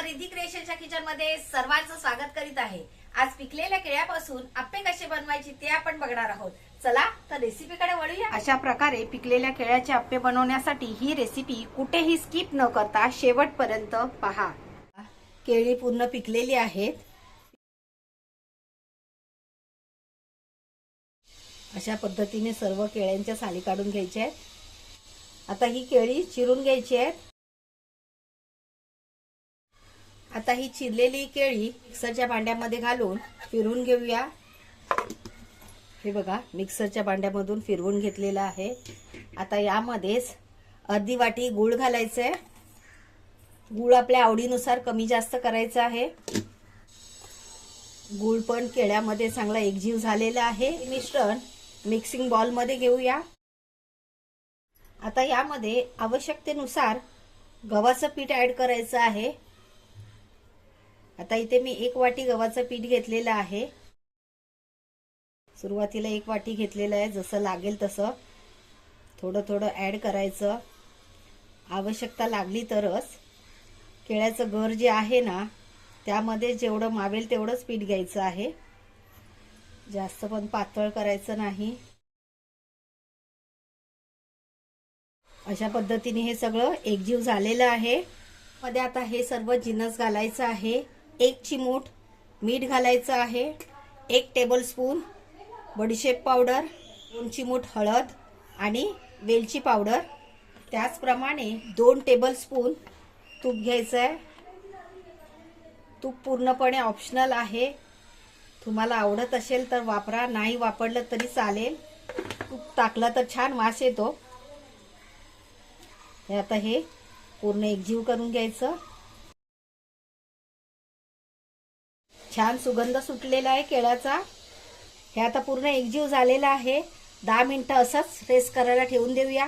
रिधी क्रिएशनच्या kitchen मध्ये सर्वांचं स्वागत करीत आहे। आज पिकलेल्या केळ्यापासून आप्पे कसे बनवायचे ते आपण बघणार आहोत। चला तर रेसिपीकडे वळूया। अशा प्रकारे पिकलेल्या केळ्याचे आप्पे बनवण्यासाठी ही रेसिपी कुठेही स्किप न करता शेवटपर्यंत पहा। केळी पूर्ण पिकलेली आहेत। अशा पद्धतीने सर्व केळ्यांच्या साली काढून घ्यायच्या आहेत। आता ही केळी चिरून घ्यायची आहेत। आता ही चिरलेली केळी मिक्सरच्या भांड्यामध्ये घालून फिरवून घेऊया। हे बघा, मिक्सरच्या भांड्यामधून फिरवून घेतलेला आहे। आता यामध्येच अर्धी वाटी गूळ घालायचा आहे। गूळ आपल्या आवडीनुसार कमी जास्त करायचा आहे। गूळ पण केळ्यामध्ये चांगला एकजीव झालेला आहे। मिश्रण मिक्सिंग बाउल मध्ये घेऊया। आता यामध्ये आवश्यकतेनुसार गव्हाचं पीठ ऍड करायचं आहे। आता इथे मी 1 वाटी गव्हाचं पीठ घेतलेलं आहे। सुरुवातीला 1 वाटी घेतलेलं आहे, जसं लागेल तसं थोडं थोडं ऍड करायचं। आवश्यकता लागली तरच केळ्याचं गर जे आहे ना त्यामध्ये जेवढं मावेल तेवढंच पीठ घ्यायचं आहे, जास्त पण पातळ करायचं नाही। अशा पद्धतीने हे सगळं एकजीव झालेलं आहे। मध्ये आता हे सर्व जिन्नस घालायचं आहे। 1 चिमूट मीठ घालायचं आहे। 1 टेबलस्पून बडीशेप पावडर, 2 चिमूट हळद आणि वेलची पावडर, त्याचप्रमाणे 2 टेबलस्पून तूप घ्यायचं आहे। तूप पूर्णपणे ऑप्शनल आहे, तुम्हाला आवडत असेल तर वापरा, नाही वापरलं तरी चालेल। तूप टाकलं तर छान वास येतो। हे आता हे पूर्ण एकजीव करून घ्यायचं। छान सुगंध सुटलेला आहे केळ्याचा। हे आता पूर्ण एकजीव झालेला आहे। 10 मिनिटं असंच रेस्ट करायला ठेवून देऊया।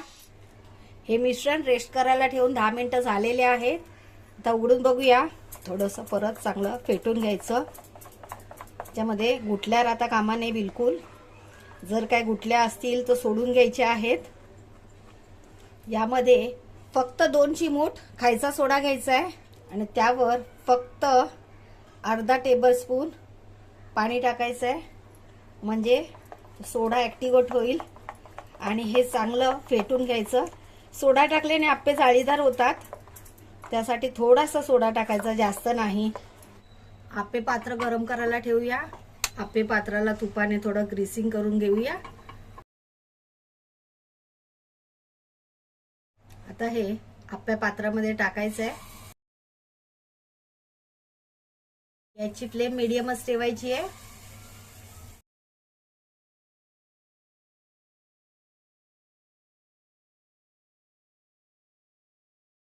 हे मिश्रण रेस्ट करायला ठेवून 10 मिनिटं झालेले आहेत। आता उघडून बघूया। थोडंसं परत चांगलं फेटून घ्यायचं। त्यामध्ये गुठल्या राहता कामा नये बिलकुल। जर काय गुठल्या असतील तर सोडून घ्यायच्या आहेत। यामध्ये फक्त 2 चिमूट खायचा सोडा घ्यायचा आहे आणि त्यावर फक्त अर्धा टेबलस्पून पाणी टाकायचं आहे, म्हणजे सोडा ऍक्टिव्हेट होईल आणि हे चांगलं फेटून घ्यायचं। सोडा टाकल्याने आप्पे जाळीदार होतात, त्यासाठी थोडासा सोडा टाकायचा, जास्त नाही। आप्पे पात्र गरम करायला ठेवूया। आप्पे पात्राला तुपाने थोडं ग्रीसिंग करून घेऊया। आता हे आप्पे पात्रामध्ये टाकायचं आहे। याची फ्लेम मीडियमच ठेवायची आहे।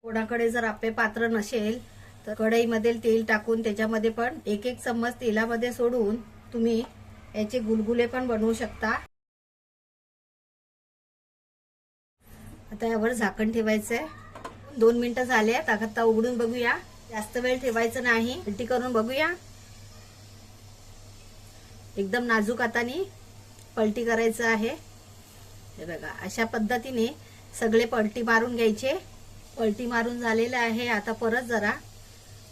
कोणाकडे जर आप्पे पात्र नसेल तर कढईमध्ये तेल टाकून त्याच्यामध्ये पण 1-1 चम्मच तेलामध्ये सोडून तुम्ही याचे गुलगुले पण बनवू शकता। आता यावर झाकण ठेवायचं आहे। 2 मिनिटं झाले आहेत। आता उघडून बघूया। जास्त वेळ ठेवायचं नाही, पलटी करून बघूया। एकदम नाजूक हाताने पलटी करायचं आहे। हे बघा, अशा पद्धतीने सगळे पलटी मारून घ्यायचे। पलटी मारून झालेलं आहे। आता परत जरा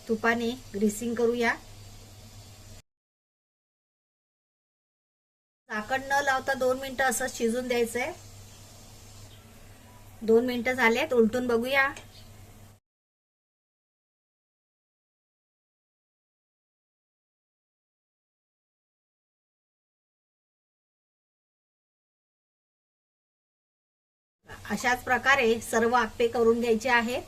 तुपाने ग्रीसिंग करूया। झाकण न लावता 2 मिनिटं असंच शिजून द्यायचंय। 2 मिनिटं झालेत, उलटून बघूया। अशाच प्रकारे सर्व आप्पे करून घ्यायचे आहेत।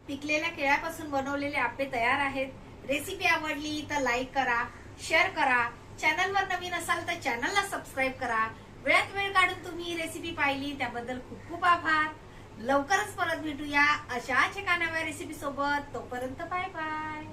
पिकलेल्या केळ्यापासून बनवलेले आप्पे तयार आहेत। रेसिपी आवडली तर लाईक करा, शेअर करा। चॅनलवर नवीन असाल तर चॅनलला सबस्क्राईब करा। वेळात वेळ काढून तुम्ही रेसिपी पाहिली त्याबद्दल खूप खूप आभार। लवकरच परत भेटूया अशाच एका नव्या रेसिपी सोबत। तोपर्यंत बाय बाय।